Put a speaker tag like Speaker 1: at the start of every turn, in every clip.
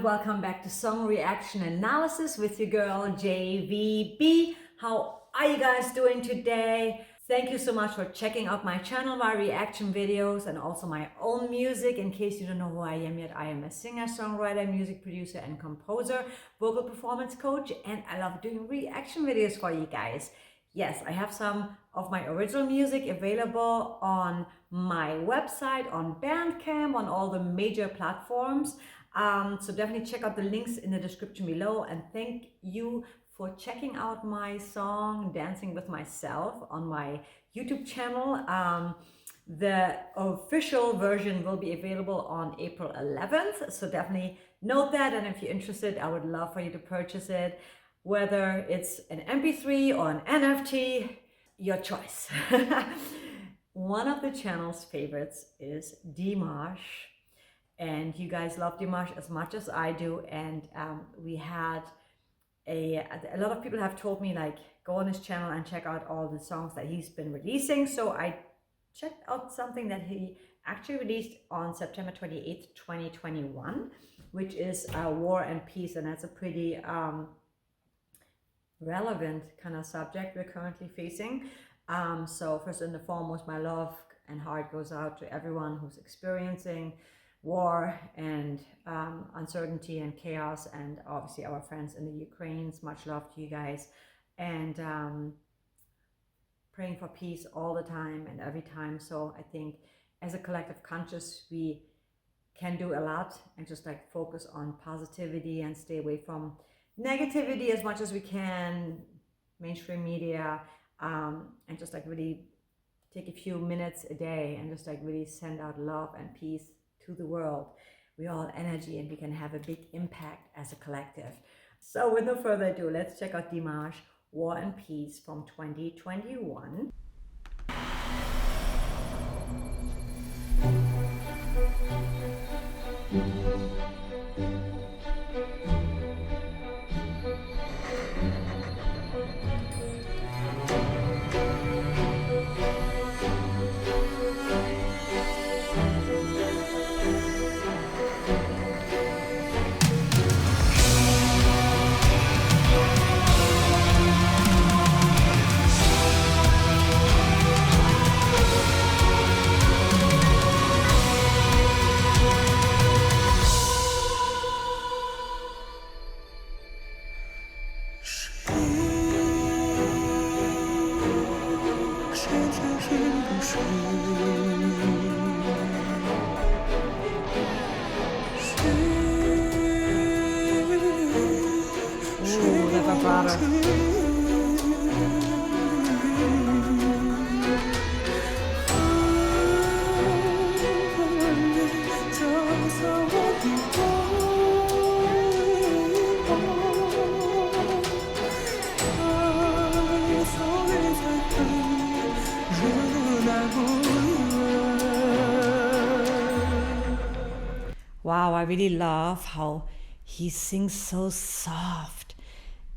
Speaker 1: welcome back to Song Reaction Analysis with your girl JVB. How are you guys doing today? Thank you so much for checking out my channel, my reaction videos, and also my own music. In case you don't know who I am yet, I am a singer, songwriter, music producer, and composer, vocal performance coach, and I love doing reaction videos for you guys. Yes, I have some of my original music available on my website, on Bandcamp, on all the major platforms. So definitely check out the links in the description below, and thank you for checking out my song Dancing with Myself on my YouTube channel. The official version will be available on April 11th, so definitely note that, and if you're interested, I would love for you to purchase it. Whether it's an MP3 or an NFT, your choice. One of the channel's favorites is Dimash, and you guys love Dimash as much as I do, and we had a lot of people have told me, like, go on his channel and check out all the songs that he's been releasing. So I checked out something that he actually released on September 28th, 2021, which is War and Peace, and that's a pretty relevant kind of subject we're currently facing. So first and foremost, my love and heart goes out to everyone who's experiencing war and uncertainty and chaos, and obviously our friends in the Ukraine. Much love to you guys, and praying for peace all the time and every time. So I think as a collective conscious, we can do a lot, and just like focus on positivity and stay away from negativity as much as we can, mainstream media, and just like really take a few minutes a day and just like really send out love and peace to the world. We all energy, and we can have a big impact as a collective. So with no further ado, let's check out Dimash, War and Peace from 2021. Wow, I really love how he sings so soft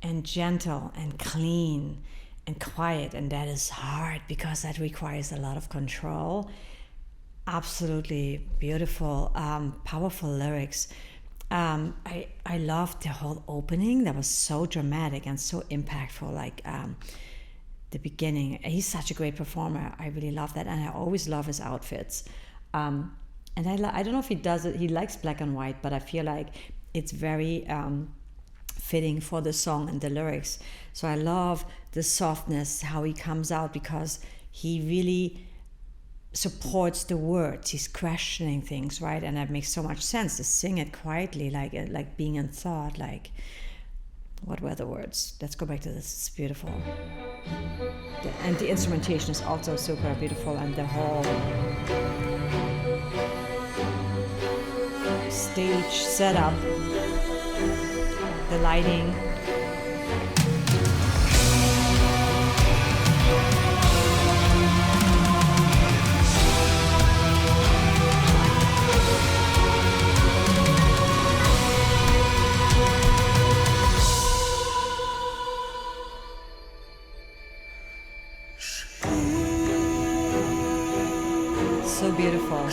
Speaker 1: and gentle and clean and quiet, and that is hard because that requires a lot of control. Absolutely beautiful, powerful lyrics. I loved the whole opening. That was so dramatic and so impactful, like the beginning. He's such a great performer. I really love that, and I always love his outfits. And I don't know if he does it, he likes black and white, but I feel like it's very fitting for the song and the lyrics. So I love the softness, how he comes out, because he really supports the words. He's questioning things, right? And that makes so much sense to sing it quietly, like being in thought, like, what were the words? Let's go back to this, it's beautiful. And the instrumentation is also super beautiful, and the whole stage setup, the lighting. So beautiful.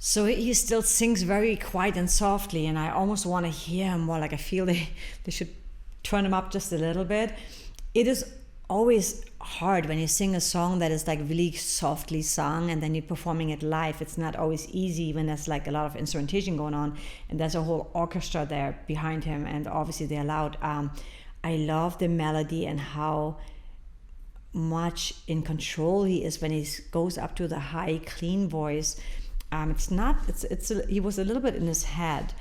Speaker 1: So he still sings very quiet and softly, and I almost want to hear him more. Like I feel they should turn him up just a little bit. It is always hard when you sing a song that is like really softly sung and then you're performing it live. It's not always easy when there's like a lot of instrumentation going on and there's a whole orchestra there behind him, and obviously they're loud. I love the melody and how much in control he is when he goes up to the high clean voice. He was a little bit in his head.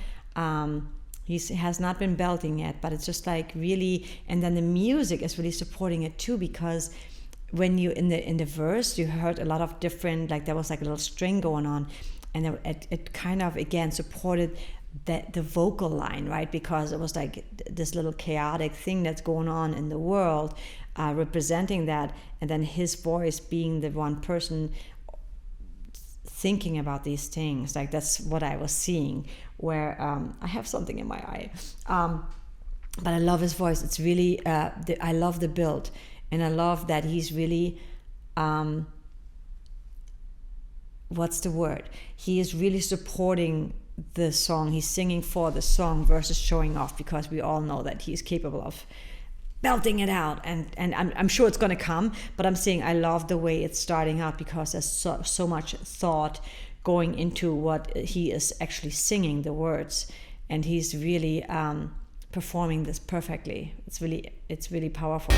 Speaker 1: He has not been belting yet, but it's just like really, and then the music is really supporting it too, because when you in the verse you heard a lot of different, like there was like a little string going on, and it kind of again supported the vocal line, right? Because it was like this little chaotic thing that's going on in the world, representing that, and then his voice being the one person thinking about these things. Like that's what I was seeing, where I have something in my eye, but I love his voice. It's really I love the build, and I love that he's really what's the word, he is really supporting the song. He's singing for the song versus showing off, because we all know that he's capable of belting it out, and I'm sure it's gonna come, but I'm saying I love the way it's starting out, because there's so much thought going into what he is actually singing, the words, and he's really performing this perfectly. It's really powerful.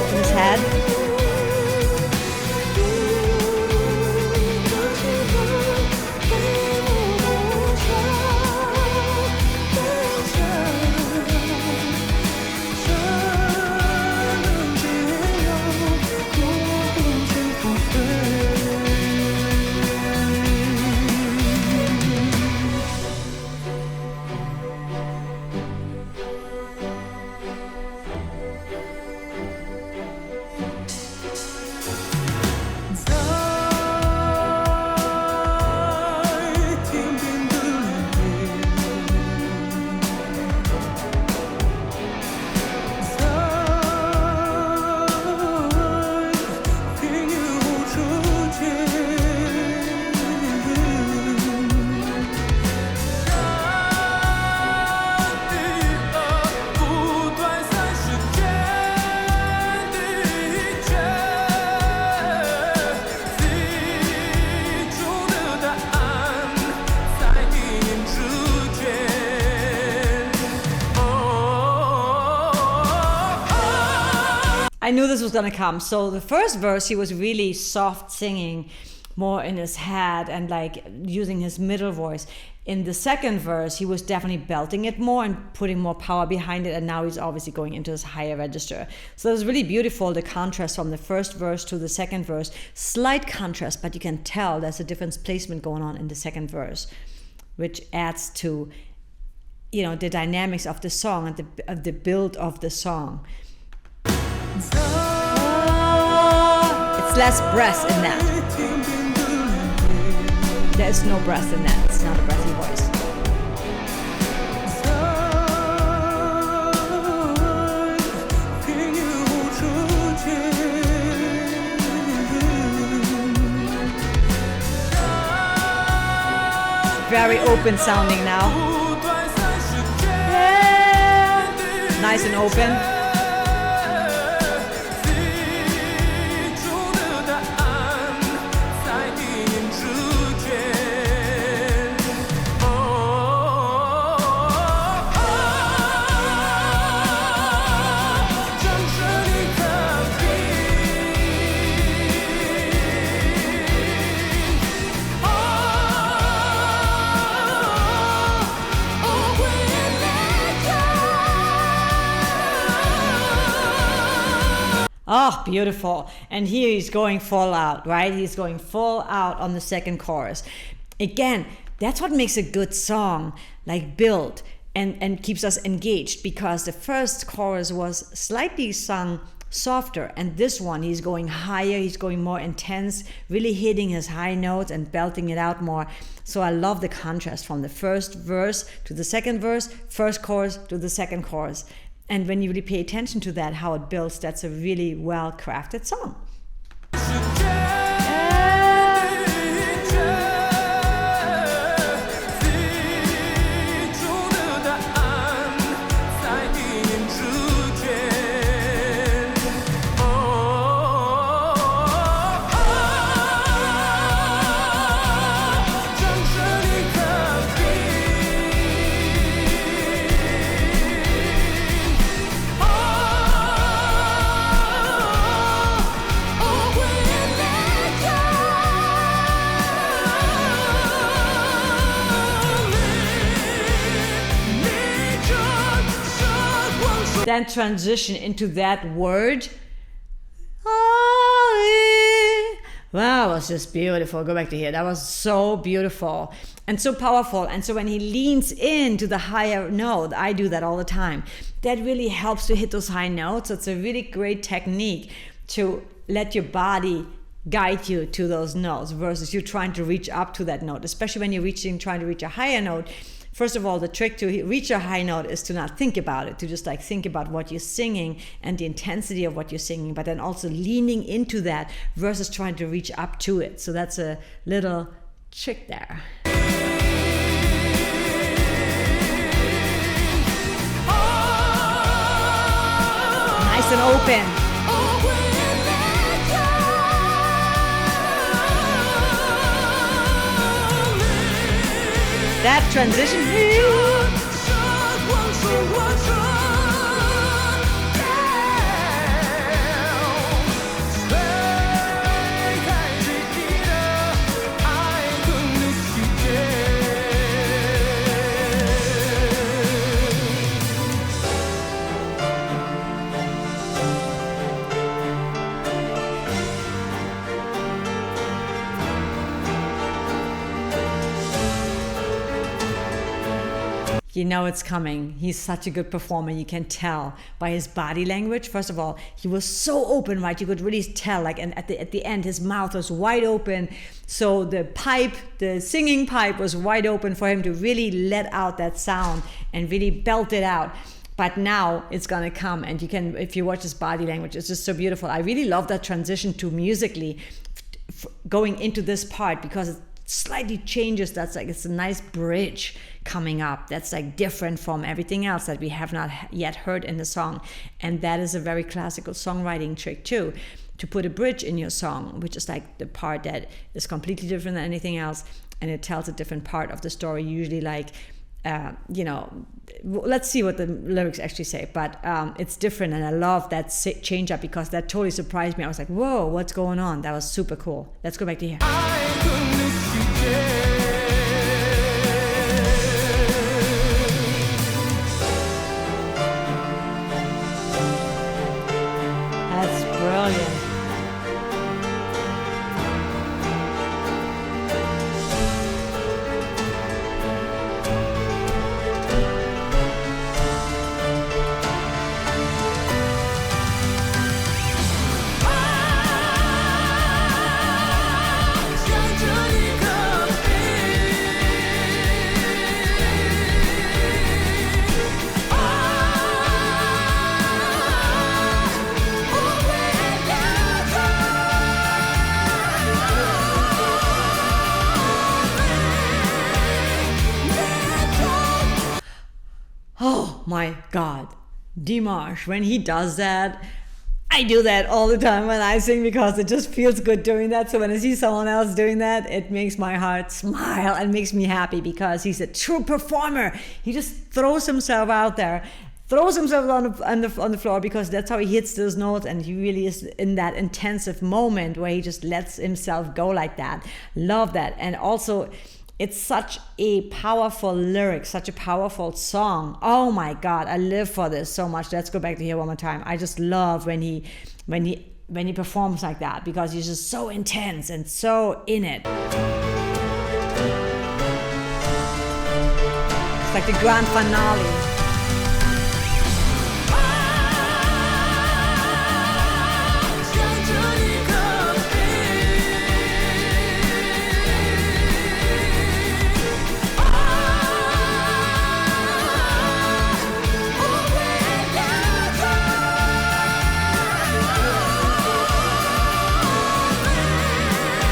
Speaker 1: In his head. I knew this was gonna come. So the first verse, he was really soft singing, more in his head and like using his middle voice. In the second verse, he was definitely belting it more and putting more power behind it, and now he's obviously going into his higher register. So it was really beautiful, the contrast from the first verse to the second verse. Slight contrast, but you can tell there's a different placement going on in the second verse, which adds to, you know, the dynamics of the song and of the build of the song. It's less breath in that. There's no breath in that. It's not a breathy voice. very open sounding now. Yeah. Nice and open. Oh, beautiful. And here he's going full out, right? He's going full out on the second chorus. Again, that's what makes a good song, like build and keeps us engaged, because the first chorus was slightly sung softer, and this one he's going higher, he's going more intense, really hitting his high notes and belting it out more. So I love the contrast from the first verse to the second verse, first chorus to the second chorus. And when you really pay attention to that, how it builds, that's a really well-crafted song. Then transition into that word. Wow, it was just beautiful. Go back to here. That was so beautiful and so powerful. And so when he leans into the higher note, I do that all the time. That really helps to hit those high notes. So it's a really great technique to let your body guide you to those notes versus you trying to reach up to that note, especially when you're trying to reach a higher note. First of all, the trick to reach a high note is to not think about it, to just like think about what you're singing and the intensity of what you're singing, but then also leaning into that versus trying to reach up to it. So that's a little trick there. Nice and open. That transition here. You know it's coming. He's such a good performer. You can tell by his body language. First of all, he was so open, right? You could really tell, like, and at the end, his mouth was wide open. So the singing pipe was wide open for him to really let out that sound and really belt it out. But now it's gonna come, and you can, if you watch his body language, it's just so beautiful. I really love that transition to musically going into this part, because it slightly changes. That's like, it's a nice bridge coming up that's like different from everything else that we have not yet heard in the song. And that is a very classical songwriting trick too, to put a bridge in your song, which is like the part that is completely different than anything else, and it tells a different part of the story, usually like let's see what the lyrics actually say, but it's different. And I love that change up, because that totally surprised me. I was like, whoa, what's going on? That was super cool. Let's go back to here. That's brilliant. Oh my God, Dimash, when he does that, I do that all the time when I sing because it just feels good doing that. So when I see someone else doing that, it makes my heart smile and makes me happy because he's a true performer. He just throws himself out there, throws himself on the floor because that's how he hits those notes, and he really is in that intensive moment where he just lets himself go like that. Love that. And also, it's such a powerful lyric, such a powerful song. Oh my God, I live for this so much. Let's go back to here one more time. I just love when he performs like that because he's just so intense and so in it. It's like the grand finale.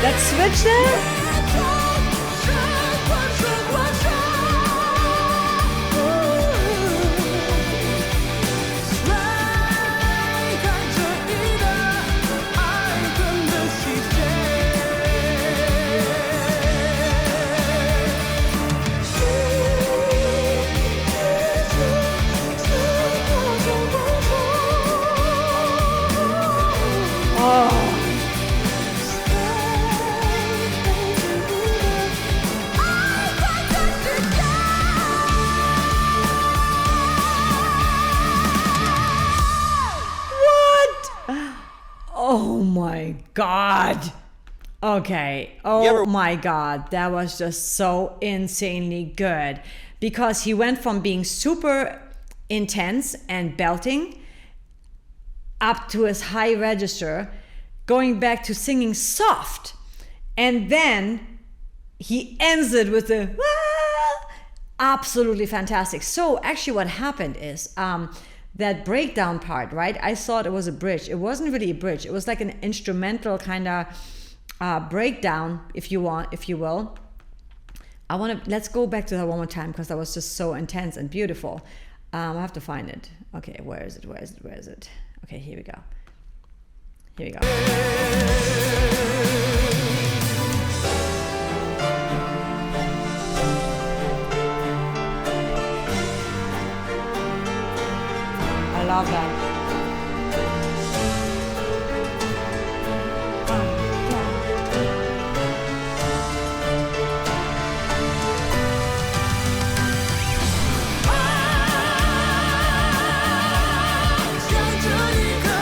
Speaker 1: That switch there? Oh my God. Okay. Oh my God. That was just so insanely good because he went from being super intense and belting up to his high register, going back to singing soft. And then he ends it with the absolutely fantastic. So actually what happened is, that breakdown part, right? I thought it was a bridge. It wasn't really a bridge. It was like an instrumental kind of breakdown, if you will. Let's go back to that one more time because that was just so intense and beautiful. I have to find it. Okay, where is it? Okay, here we go. I love that.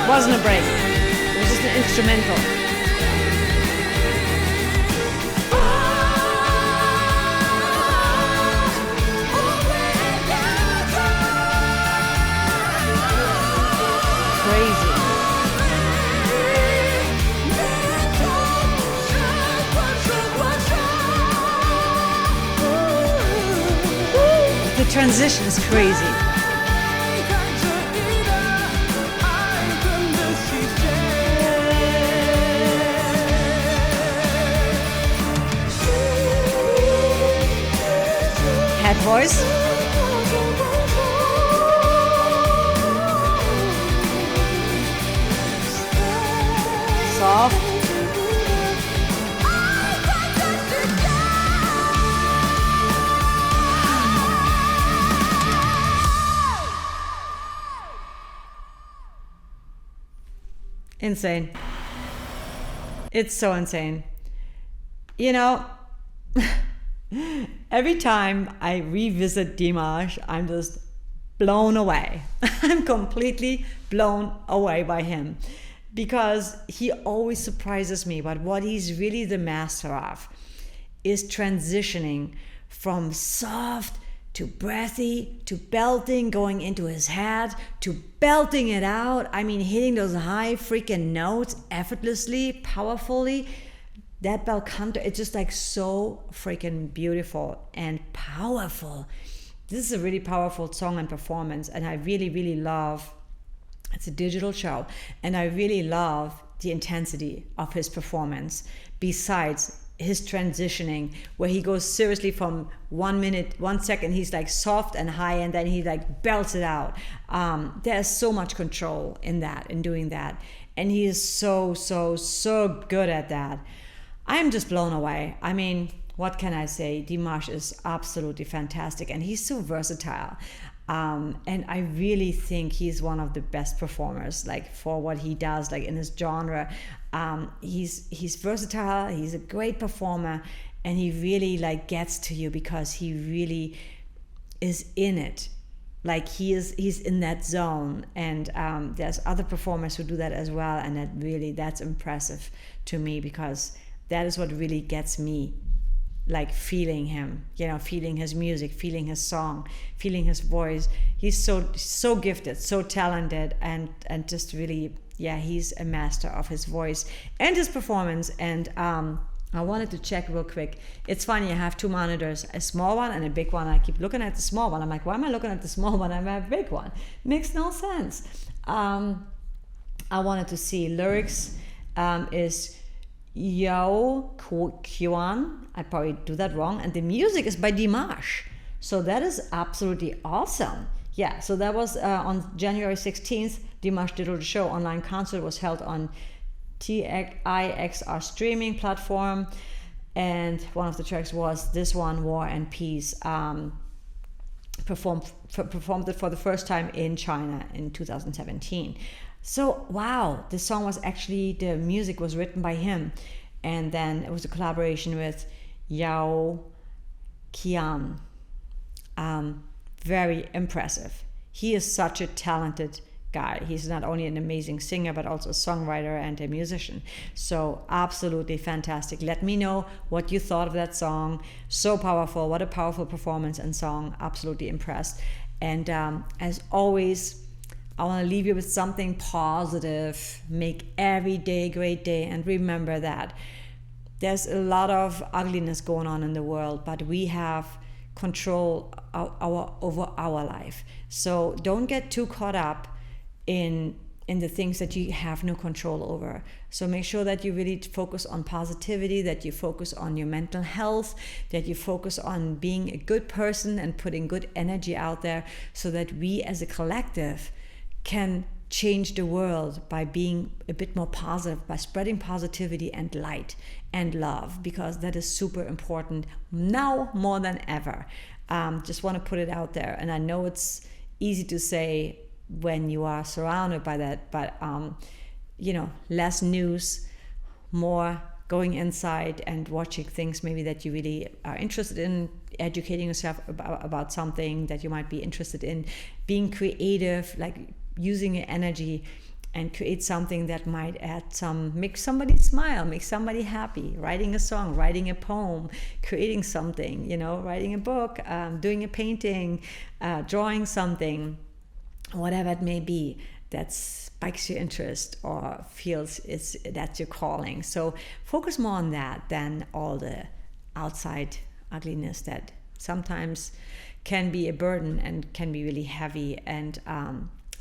Speaker 1: Wasn't a break. It was just an instrumental. The transition is crazy. Head voice. Soft. Insane. It's so insane. You know, every time I revisit Dimash, I'm just blown away. I'm completely blown away by him because he always surprises me. But what he's really the master of is transitioning from soft to breathy, to belting, going into his head, to belting it out. I mean, hitting those high freaking notes effortlessly, powerfully. That bel canto, it's just like so freaking beautiful and powerful. This is a really powerful song and performance, and I really, really love, it's a digital show, and I really love the intensity of his performance, besides his transitioning, where he goes seriously from 1 minute, 1 second, he's like soft and high, and then he like belts it out. There's so much control in that, in doing that. And he is so good at that. I'm just blown away. I mean, what can I say? Dimash is absolutely fantastic, and he's so versatile. And I really think he's one of the best performers, like for what he does, like in his genre. He's versatile, he's a great performer, and he really like gets to you because he really is in it. Like he's in that zone. And there's other performers who do that as well, and that's impressive to me, because that is what really gets me, like feeling him, feeling his music, feeling his song, feeling his voice. He's so gifted, so talented, and just really, he's a master of his voice and his performance. And I wanted to check real quick. It's funny, I have two monitors, a small one and a big one. I keep looking at the small one. I'm like, why am I looking at the small one? I have a big one. Makes no sense. I wanted to see lyrics is Yao Qian. I probably do that wrong. And the music is by Dimash. So that is absolutely awesome. Yeah, so that was on January 16th. Dimash Digital Show online concert was held on TIXR streaming platform. And one of the tracks was this one, War and Peace. Performed it for the first time in China in 2017. So wow, the song was actually, the music was written by him, and then it was a collaboration with Yao Qian. Very impressive. He is such a talented guy. He's not only an amazing singer, but also a songwriter and a musician. So absolutely fantastic. Let me know what you thought of that song. So powerful. What a powerful performance and song. Absolutely impressed. And as always, I want to leave you with something positive. Make every day a great day. And remember that there's a lot of ugliness going on in the world, but we have control over our life. So don't get too caught up in the things that you have no control over. So make sure that you really focus on positivity, that you focus on your mental health, that you focus on being a good person and putting good energy out there, so that we as a collective can change the world by being a bit more positive, by spreading positivity and light and love, because that is super important now more than ever. Just want to put it out there. And I know it's easy to say when you are surrounded by that, but less news, more going inside and watching things maybe that you really are interested in, educating yourself about something that you might be interested in, being creative, like using your energy and create something that might make somebody smile, make somebody happy, writing a song, writing a poem, creating something, writing a book, doing a painting, drawing something, whatever it may be that spikes your interest or feels that's your calling. So focus more on that than all the outside ugliness that sometimes can be a burden and can be really heavy and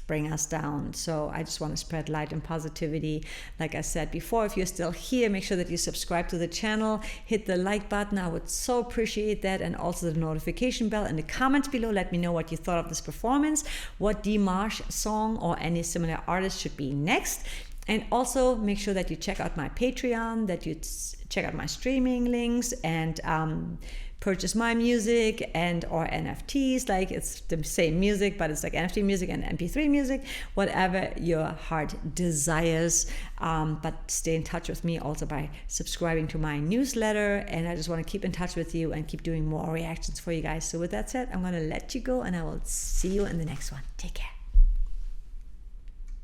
Speaker 1: bring us down. So I just want to spread light and positivity. Like I said before, if you're still here, make sure that you subscribe to the channel, hit the like button. I would so appreciate that. And also the notification bell in the comments below. Let me know what you thought of this performance, what Dimash song or any similar artist should be next. And also make sure that you check out my Patreon, that you check out my streaming links, and purchase my music and or NFTs. Like it's the same music, but it's like NFT music and MP3 music, whatever your heart desires. But stay in touch with me also by subscribing to my newsletter. And I just want to keep in touch with you and keep doing more reactions for you guys. So with that said, I'm going to let you go, and I will see you in the next one. Take care.